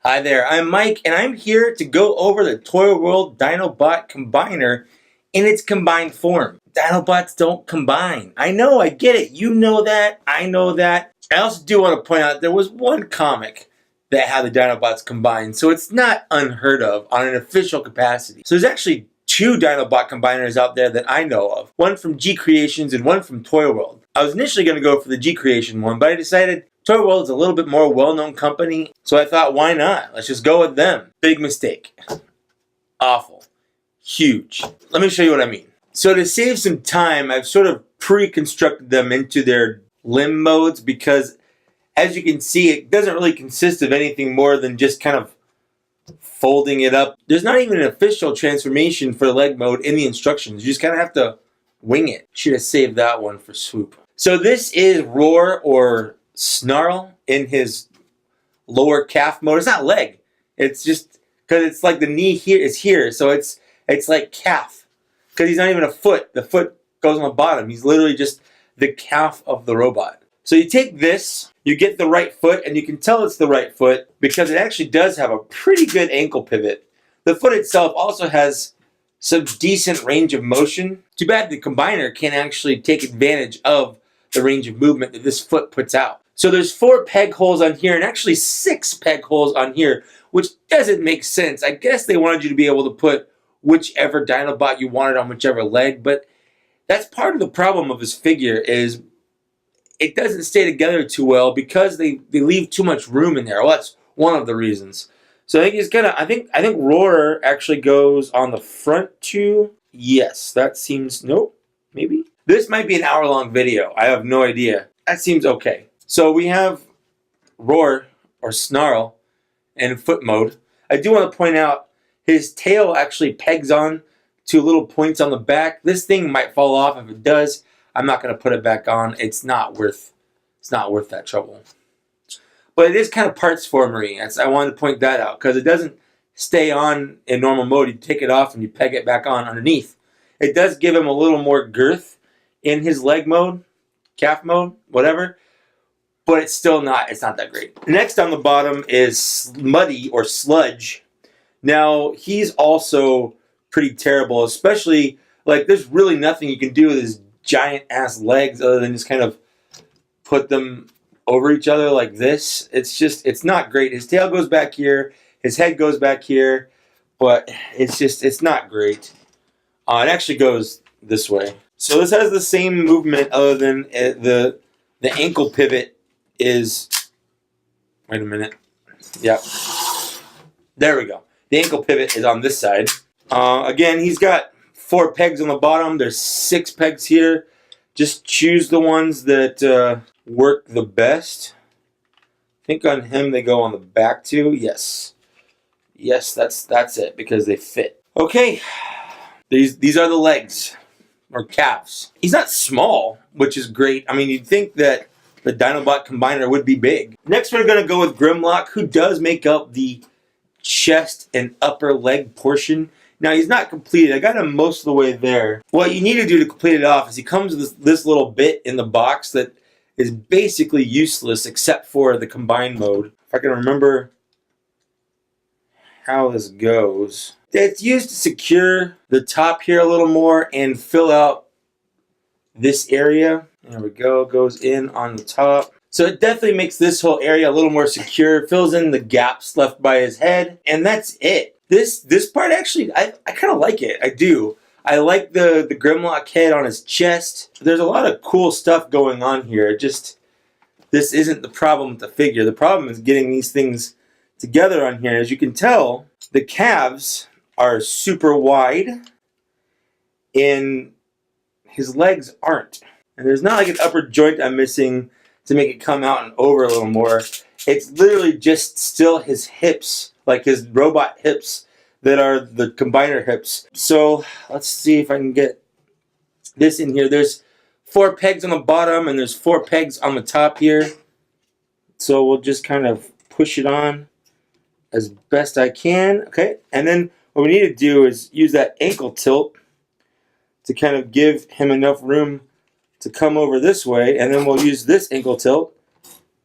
Hi there, I'm Mike, and I'm here to go over the ToyWorld Dinobot Combiner in its combined form. Dinobots don't combine. I know, I get it. You know that. I know that. I also do want to point out there was one comic that had the Dinobots combined, so it's not unheard of on an official capacity. So there's actually two Dinobot combiners out there that I know of. One from G Creations and one from ToyWorld. I was initially going to go for the G Creation one, but I decided ToyWorld is a little bit more well-known company, so I thought, why not? Let's just go with them. Big mistake. Awful. Huge. Let me show you what I mean. So to save some time, I've sort of pre-constructed them into their limb modes because, as you can see, it doesn't really consist of anything more than just kind of folding it up. There's not even an official transformation for leg mode in the instructions. You just kind of have to wing it. Should have saved that one for swoop. So this is Roar or Snarl in his lower calf mode. It's not leg. It's just because it's like the knee here is here, so it's like calf. Because he's not even a foot. The foot goes on the bottom. He's literally just the calf of the robot. So you take this, you get the right foot, and you can tell it's the right foot because it actually does have a pretty good ankle pivot. The foot itself also has some decent range of motion. Too bad the combiner can't actually take advantage of the range of movement that this foot puts out. So there's 4 peg holes on here and actually 6 peg holes on here, which doesn't make sense. I guess they wanted you to be able to put whichever Dinobot you wanted on whichever leg, but that's part of the problem of this figure is it doesn't stay together too well because they leave too much room in there. Well, that's one of the reasons. So I think he's gonna. I think Roar actually goes on the front too. Yes, that seems nope. Maybe this might be an hour-long video. I have no idea. That seems okay. So we have Roar or Snarl in foot mode. I do want to point out his tail actually pegs on to little points on the back. This thing might fall off. If it does, I'm not going to put it back on. It's not worth that trouble. But it is kind of parts formery. I wanted to point that out because it doesn't stay on in normal mode. You take it off and you peg it back on underneath. It does give him a little more girth in his leg mode, calf mode, whatever. But it's still not that great. Next on the bottom is Muddy or Sludge. Now, he's also pretty terrible, especially, like, there's really nothing you can do with his giant-ass legs other than just kind of put them over each other like this. It's not great. His tail goes back here, his head goes back here, but it's not great. It actually goes this way. So this has the same movement other than the ankle pivot is, wait a minute, yep, there we go. The ankle pivot is on this side. Again, he's got 4 pegs on the bottom. There's 6 pegs here. Just choose the ones that work the best. I think on him they go on the back too. Yes, that's it because they fit. Okay, these are the legs or calves. He's not small, which is great. I mean, you'd think that the Dinobot Combiner would be big. Next, we're going to go with Grimlock, who does make up the chest and upper leg portion. Now, he's not completed. I got him most of the way there. What you need to do to complete it off is he comes with this little bit in the box that is basically useless except for the combined mode. If I can remember how this goes. It's used to secure the top here a little more and fill out this area. There we go, goes in on the top. So it definitely makes this whole area a little more secure, fills in the gaps left by his head, and that's it. This part actually, I kind of like it, I do. I like the Grimlock head on his chest. There's a lot of cool stuff going on here. This isn't the problem with the figure. The problem is getting these things together on here. As you can tell, the calves are super wide, and his legs aren't. And there's not like an upper joint I'm missing to make it come out and over a little more. It's literally just still his hips, like his robot hips that are the combiner hips. So let's see if I can get this in here. There's 4 pegs on the bottom and there's 4 pegs on the top here. So we'll just kind of push it on as best I can. Okay, and then what we need to do is use that ankle tilt to kind of give him enough room to come over this way, and then we'll use this ankle tilt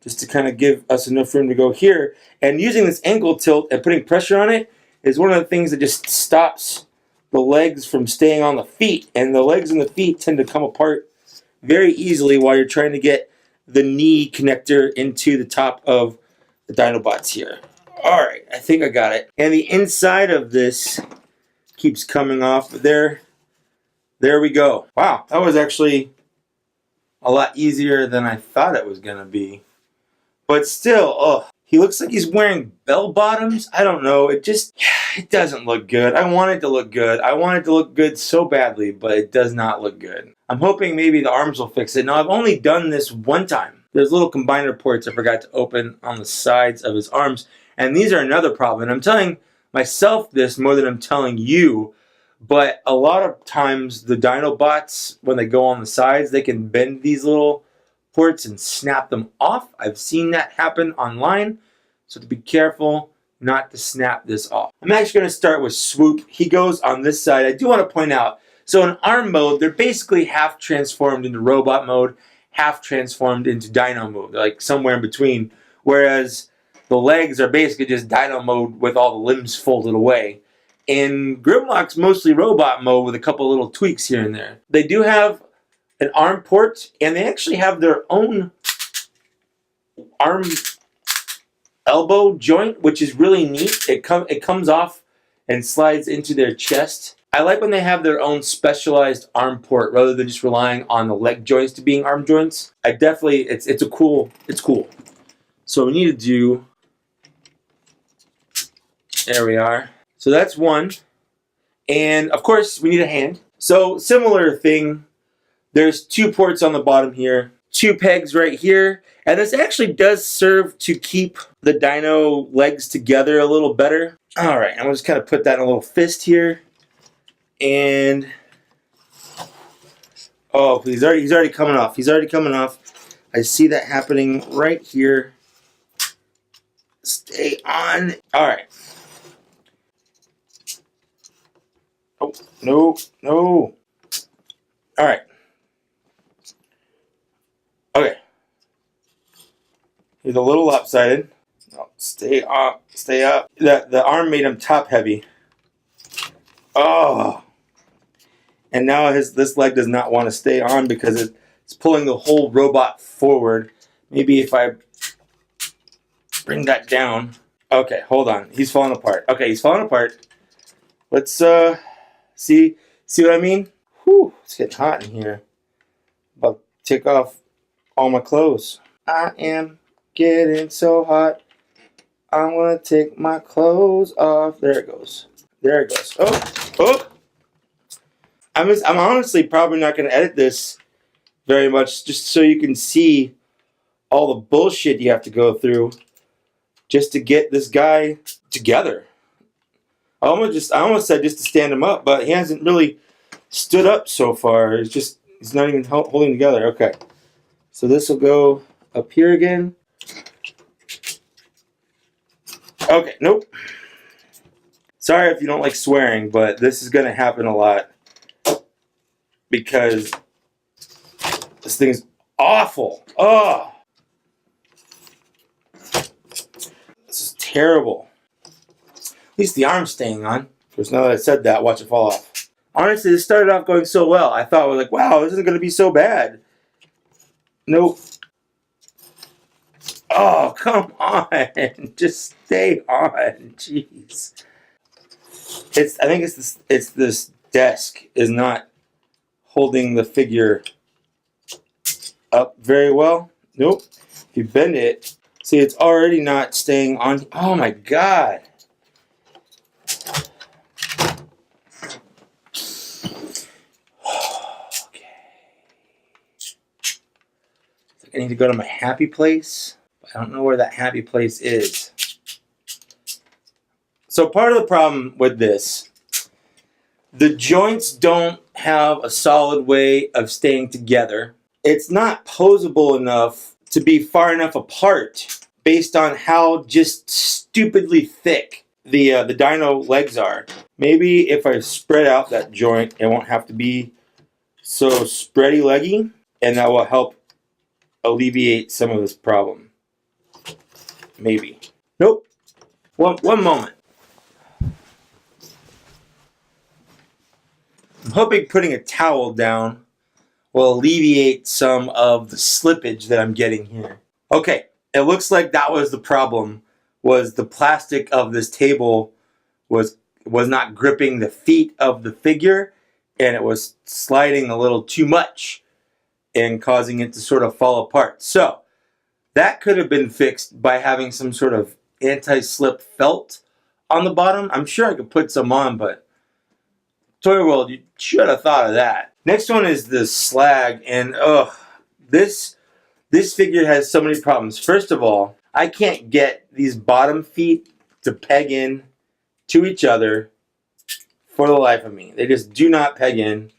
just to kind of give us enough room to go here. And using this ankle tilt and putting pressure on it is one of the things that just stops the legs from staying on the feet. And the legs and the feet tend to come apart very easily while you're trying to get the knee connector into the top of the Dinobots here. All right, I think I got it. And the inside of this keeps coming off. There we go. Wow, that was actually a lot easier than I thought it was gonna be. But still, oh, he looks like he's wearing bell bottoms. I don't know. It doesn't look good. I want it to look good. I want it to look good so badly, but it does not look good. I'm hoping maybe the arms will fix it. Now, I've only done this one time. There's little combiner ports I forgot to open on the sides of his arms, and these are another problem. And I'm telling myself this more than I'm telling you, but a lot of times the Dinobots, when they go on the sides, they can bend these little ports and snap them off. I've seen that happen online, so to be careful not to snap this off. I'm actually going to start with Swoop. He goes on this side. I do want to point out, so in arm mode, they're basically half transformed into robot mode, half transformed into dino mode, like somewhere in between, whereas the legs are basically just dino mode with all the limbs folded away. And Grimlock's mostly robot mode with a couple little tweaks here and there. They do have an arm port, and they actually have their own arm elbow joint, which is really neat. It comes off and slides into their chest. I like when they have their own specialized arm port rather than just relying on the leg joints to being arm joints. I definitely, it's cool. So we need to do, there we are. So that's one. And of course we need a hand. So similar thing. There's 2 ports on the bottom here, 2 pegs right here, and this actually does serve to keep the dino legs together a little better. All right, I'm gonna just kind of put that in a little fist here, and oh, he's already coming off. He's already coming off. I see that happening right here. Stay on. All right. Oh no, no. All right. Okay. He's a little lopsided. Oh, stay up, stay up. The arm made him top heavy. Oh. And now this leg does not want to stay on because it's pulling the whole robot forward. Maybe if I bring that down. Okay, hold on. He's falling apart. Okay, he's falling apart. Let's see what I mean? Whew, it's getting hot in here. About to take off all my clothes. I am getting so hot. I'm gonna take my clothes off. There it goes. There it goes. Oh. I'm honestly probably not gonna edit this very much, just so you can see all the bullshit you have to go through just to get this guy together. I almost said just to stand him up, but he hasn't really stood up so far. He's not even holding together. Okay. So this will go up here again. Okay, nope. Sorry if you don't like swearing, but this is going to happen a lot because this thing's awful. Oh. This is terrible. At least the arm's staying on. Because now that I said that, watch it fall off. Honestly, this started off going so well. I thought, like, wow, this isn't going to be so bad. Nope. Oh, come on. Just stay on. Jeez. I think it's this desk is not holding the figure up very well. Nope. If you bend it, see, it's already not staying on. Oh my God. I need to go to my happy place. I don't know where that happy place is. So part of the problem with this, the joints don't have a solid way of staying together. It's not posable enough to be far enough apart based on how just stupidly thick the dino legs are. Maybe if I spread out that joint, it won't have to be so spready leggy, and that will help alleviate some of this problem. Maybe. Nope. One moment. I'm hoping putting a towel down will alleviate some of the slippage that I'm getting here. Okay, it looks like that was the problem, was the plastic of this table was not gripping the feet of the figure, and it was sliding a little too much and causing it to sort of fall apart. So that could have been fixed by having some sort of anti-slip felt on the bottom. I'm sure I could put some on, but ToyWorld, you should have thought of that. Next one is the slag, and this figure has so many problems. First of all, I can't get these bottom feet to peg in to each other for the life of me. They just do not peg in,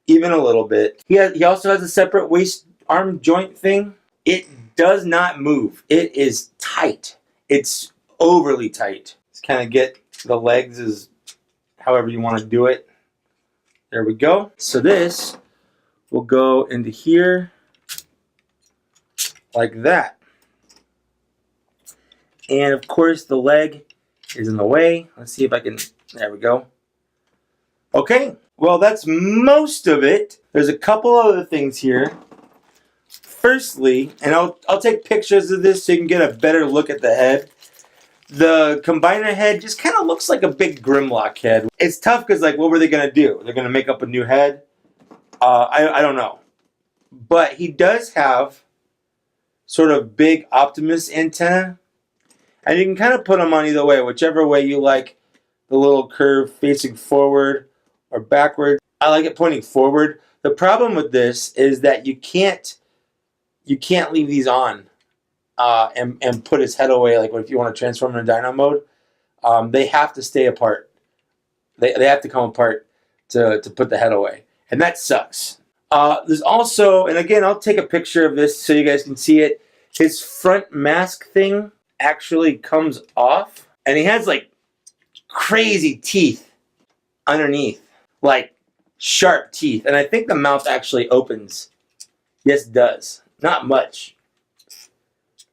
even a little bit. He also has a separate waist arm joint thing. It does not move. It is tight. It's overly tight. Let's kind of get the legs as however you want to do it. There we go. So this will go into here like that. And of course the leg is in the way. Let's see if I can, there we go. Okay, well that's most of it. There's a couple other things here. Firstly, and I'll take pictures of this so you can get a better look at the head. The combiner head just kind of looks like a big Grimlock head. It's tough because, like, what were they going to do? They're going to make up a new head? I don't know. But he does have sort of big Optimus antenna. And you can kind of put them on either way, whichever way you like. The little curve facing forward or backward. I like it pointing forward. The problem with this is that you can't leave these on and put his head away, like if you want to transform in Dino mode. They have to stay apart. They have to come apart to put the head away. And that sucks. There's also, and again, I'll take a picture of this so you guys can see it. His front mask thing actually comes off. And he has like crazy teeth underneath. Like sharp teeth. And I think the mouth actually opens. Yes, it does. Not much.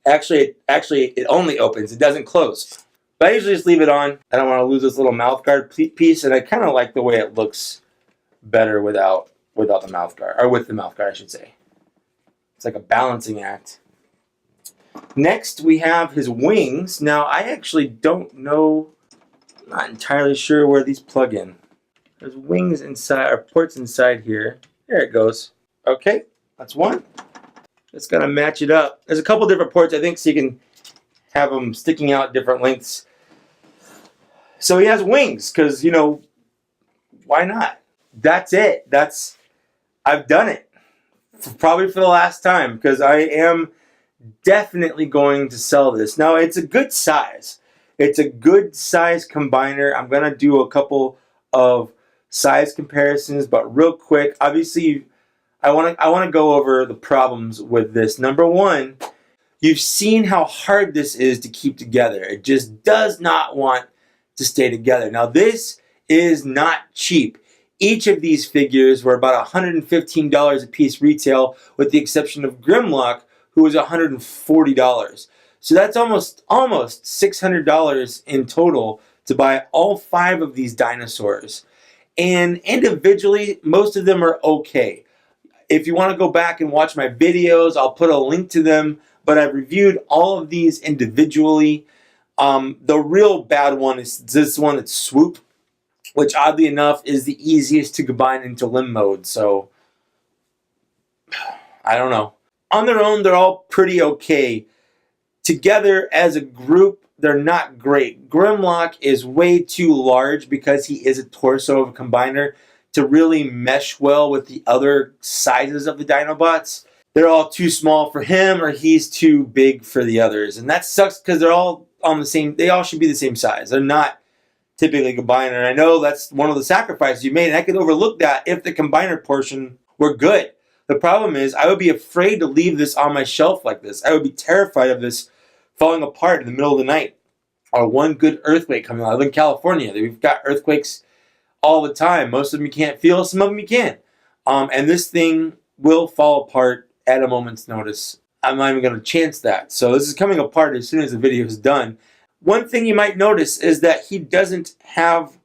Actually, it only opens. It doesn't close. But I usually just leave it on. I don't want to lose this little mouth guard piece, and I kind of like the way it looks better without the mouth guard, or with the mouth guard, I should say. It's like a balancing act. Next, we have his wings. Now, I actually don't know, I'm not entirely sure where these plug in. There's wings inside, or ports inside here. There it goes. Okay, that's one. It's going to match it up. There's a couple different ports, I think, so you can have them sticking out different lengths. So he has wings, because, you know, why not? That's it. I've done it. Probably for the last time, because I am definitely going to sell this. Now, it's a good size. It's a good size combiner. I'm going to do a couple of size comparisons, but real quick, obviously, I want to go over the problems with this. Number one, you've seen how hard this is to keep together. It just does not want to stay together. Now, this is not cheap. Each of these figures were about $115 a piece retail, with the exception of Grimlock, who was $140. So that's almost $600 in total to buy all 5 of these dinosaurs. And individually, most of them are okay. If you want to go back and watch my videos, I'll put a link to them, but I've reviewed all of these individually. The real bad one is this one that's Swoop, which oddly enough is the easiest to combine into limb mode, so I don't know. On their own, they're all pretty okay. Together as a group, they're not great. Grimlock is way too large because he is a torso of a combiner to really mesh well with the other sizes of the Dinobots. They're all too small for him, or he's too big for the others. And that sucks because they're all on the same, they all should be the same size. They're not typically a combiner. And I know that's one of the sacrifices you made, and I could overlook that if the combiner portion were good. The problem is I would be afraid to leave this on my shelf like this. I would be terrified of this falling apart in the middle of the night, or one good earthquake coming out. I live in California. We've got earthquakes all the time. Most of them you can't feel, some of them you can. And this thing will fall apart at a moment's notice. I'm not even going to chance that. So this is coming apart as soon as the video is done. One thing you might notice is that he doesn't have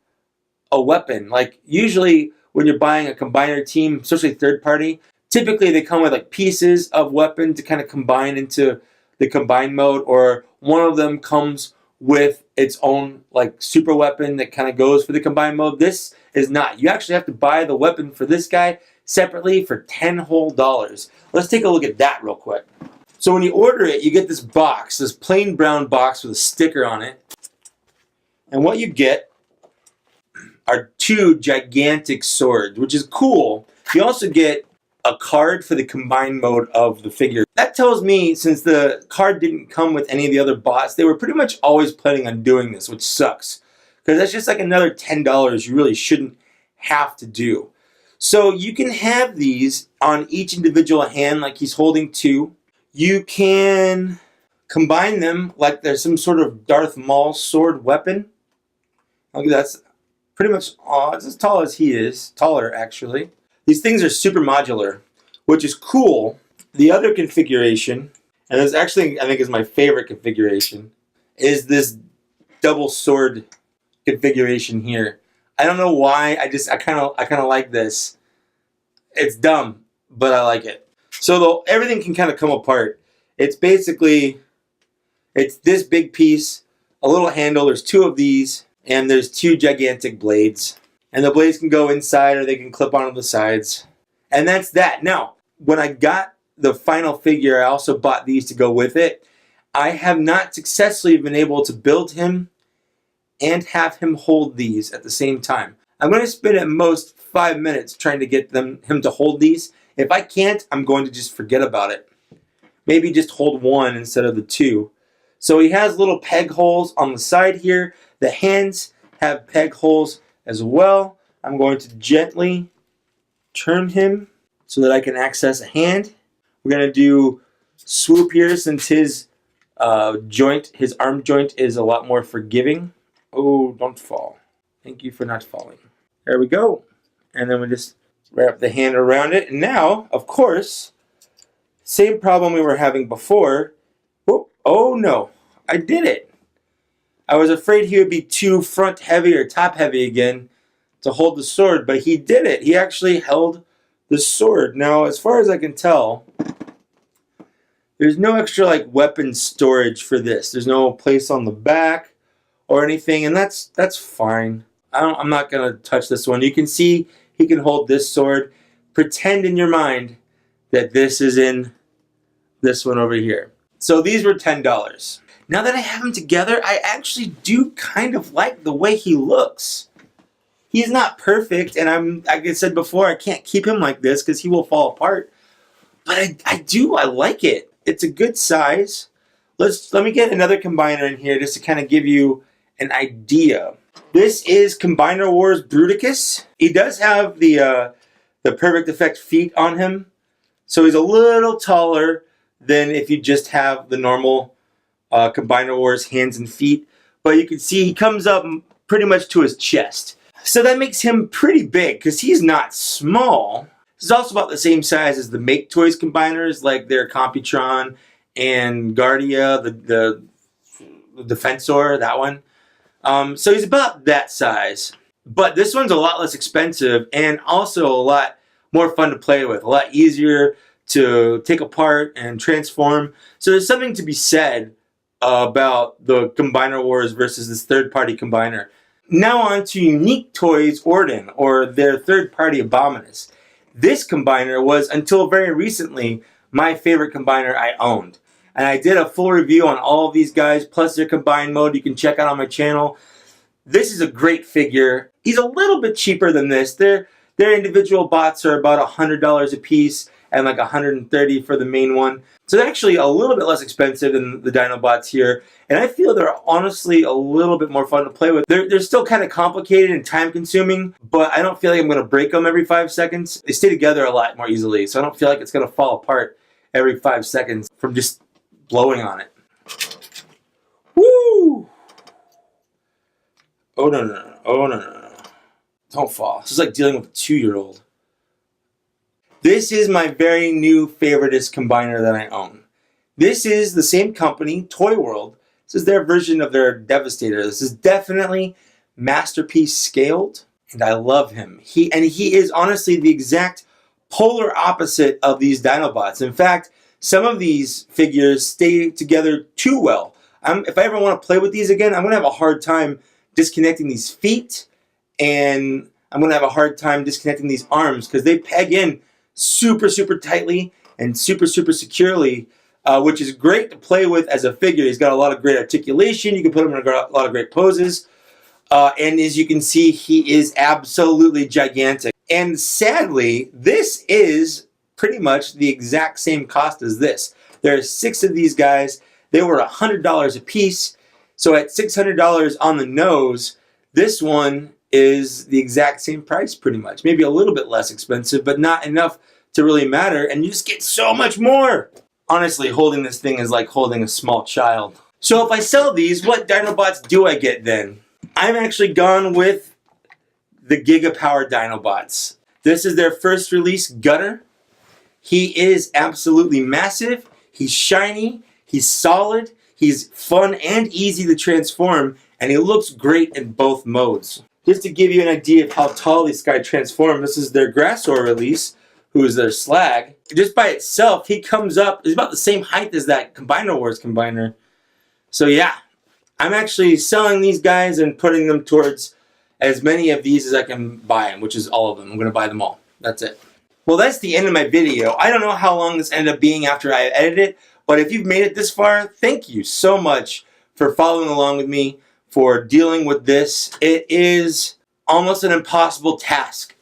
a weapon. Like usually when you're buying a combiner team, especially third party, typically they come with like pieces of weapon to kind of combine into the combine mode, or one of them comes with its own like super weapon that kind of goes for the combine mode. This is not. You actually have to buy the weapon for this guy separately for $10 whole. Let's take a look at that real quick. So when you order it, you get this box, this plain brown box with a sticker on it. And what you get are 2 gigantic swords, which is cool. You also get a card for the combined mode of the figure. That tells me, since the card didn't come with any of the other bots, they were pretty much always planning on doing this, which sucks. Because that's just like another $10 you really shouldn't have to do. So you can have these on each individual hand, like he's holding 2. You can combine them like there's some sort of Darth Maul sword weapon. Look, that's pretty much, it's as tall as he is. Taller, actually. These things are super modular, which is cool. The other configuration, and this actually I think is my favorite configuration, is this double sword configuration here. I don't know why. I kind of like this. It's dumb, but I like it. So though everything can kind of come apart. It's basically, it's this big piece, a little handle. There's 2 of these, and there's 2 gigantic blades. And the blades can go inside or they can clip onto the sides. And that's that. Now, when I got the final figure, I also bought these to go with it. I have not successfully been able to build him and have him hold these at the same time. I'm going to spend at most 5 minutes trying to get him to hold these. If I can't, I'm going to just forget about it. Maybe just hold 1 instead of the 2. So he has little peg holes on the side here. The hands have peg holes as well. I'm going to gently turn him so that I can access a hand. We're going to do swoop here since his arm joint is a lot more forgiving. Oh, don't fall. Thank you for not falling. There we go. And then we just wrap the hand around it. And now, of course, same problem we were having before. Oh no, I did it. I was afraid he would be too front heavy or top heavy again to hold the sword, but he did it. He actually held the sword. Now, as far as I can tell, there's no extra like weapon storage for this. There's no place on the back or anything, and that's fine. I'm not going to touch this one. You can see he can hold this sword. Pretend in your mind that this is in this one over here. So these were $10. Now that I have him together, I actually do kind of like the way he looks. He's not perfect, and like I said before, I can't keep him like this because he will fall apart. But I like it. It's a good size. Let me get another combiner in here just to kind of give you an idea. This is Combiner Wars Bruticus. He does have the Perfect Effect feet on him, so he's a little taller than if you just have the normal Combiner Wars hands and feet. But you can see he comes up pretty much to his chest. So that makes him pretty big because he's not small. He's also about the same size as the Make Toys combiners, like their Computron and Guardia, the Defensor, that one. So he's about that size. But this one's a lot less expensive and also a lot more fun to play with, a lot easier to take apart and transform. So there's something to be said about the Combiner Wars versus this third-party combiner. Now on to Unique Toys Orden, or their third-party Abominus. This combiner was, until very recently, my favorite combiner I owned. And I did a full review on all of these guys, plus their combined mode you can check out on my channel. This is a great figure. He's a little bit cheaper than this. Their individual bots are about $100 a piece, and like $130 for the main one. So they're actually a little bit less expensive than the Dinobots here. And I feel they're honestly a little bit more fun to play with. They're still kind of complicated and time consuming, but I don't feel like I'm going to break them every 5 seconds. They stay together a lot more easily, so I don't feel like it's going to fall apart every 5 seconds from just blowing on it. Woo! Oh no. Oh no. Don't fall. This is like dealing with a 2-year-old. This is my very new favoriteest combiner that I own. This is the same company, ToyWorld. This is their version of their Devastator. This is definitely Masterpiece scaled, and I love him. He is honestly the exact polar opposite of these Dinobots. In fact, some of these figures stay together too well. If I ever want to play with these again, I'm going to have a hard time disconnecting these feet, and I'm going to have a hard time disconnecting these arms because they peg in super, super tightly and super, super securely, which is great to play with as a figure. He's got a lot of great articulation. You can put him in a lot of great poses. And as you can see, he is absolutely gigantic. And sadly, this is pretty much the exact same cost as this. There are 6 of these guys. They were $100 a piece. So at $600 on the nose, this one is the exact same price pretty much. Maybe a little bit less expensive, but not enough to really matter. And you just get so much more. Honestly, holding this thing is like holding a small child. So if I sell these, what Dinobots do I get then? I've actually gone with the Gigapower Dinobots. This is their first release Gutter. He is absolutely massive. He's shiny. He's solid. He's fun and easy to transform. And he looks great in both modes. Just to give you an idea of how tall this guy transforms, this is their Grasshopper release, who is their Slag. Just by itself, he comes up, he's about the same height as that Combiner Wars Combiner. So yeah, I'm actually selling these guys and putting them towards as many of these as I can buy them, which is all of them. I'm going to buy them all. That's it. Well, that's the end of my video. I don't know how long this ended up being after I edited it, but if you've made it this far, thank you so much for following along with me, for dealing with this. It is almost an impossible task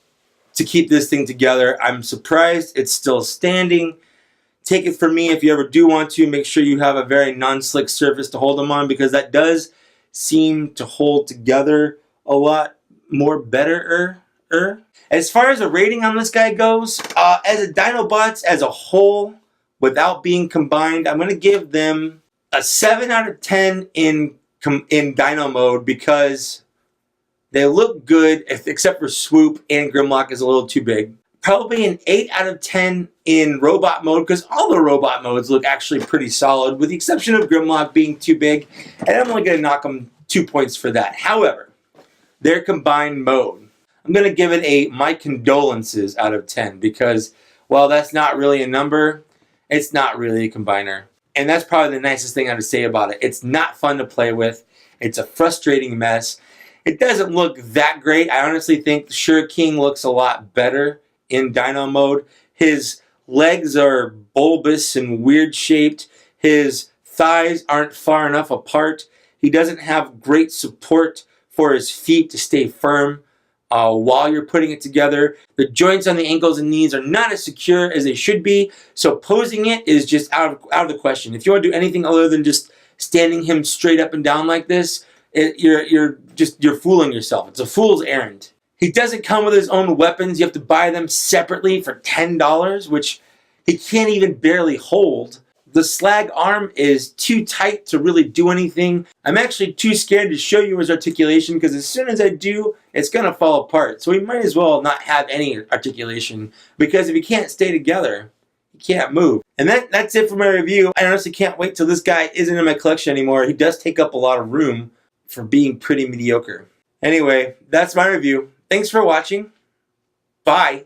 to keep this thing together. I'm surprised it's still standing. Take it from me, if you ever do want to, make sure you have a very non-slick surface to hold them on, because that does seem to hold together a lot more better. As far as a rating on this guy goes, as a Dinobots as a whole, without being combined, I'm going to give them a 7 out of 10 in Dino mode, because they look good, except for Swoop, and Grimlock is a little too big. Probably an 8 out of 10 in robot mode, because all the robot modes look actually pretty solid, with the exception of Grimlock being too big, and I'm only going to knock them 2 points for that. However, their combined mode, I'm going to give it a my condolences out of 10, because, well, that's not really a number. It's not really a combiner. And that's probably the nicest thing I have to say about it. It's not fun to play with. It's a frustrating mess. It doesn't look that great. I honestly think the Sure King looks a lot better in Dino mode. His legs are bulbous and weird shaped. His thighs aren't far enough apart. He doesn't have great support for his feet to stay firm while you're putting it together. The joints on the ankles and knees are not as secure as they should be, so posing it is just out of the question. If you want to do anything other than just standing him straight up and down like this, you're fooling yourself. It's a fool's errand. He doesn't come with his own weapons. You have to buy them separately for $10, which he can't even barely hold. The Slag arm is too tight to really do anything. I'm actually too scared to show you his articulation, because as soon as I do, it's going to fall apart. So we might as well not have any articulation, because if he can't stay together, he can't move. And that's it for my review. I honestly can't wait till this guy isn't in my collection anymore. He does take up a lot of room for being pretty mediocre. Anyway, that's my review. Thanks for watching. Bye.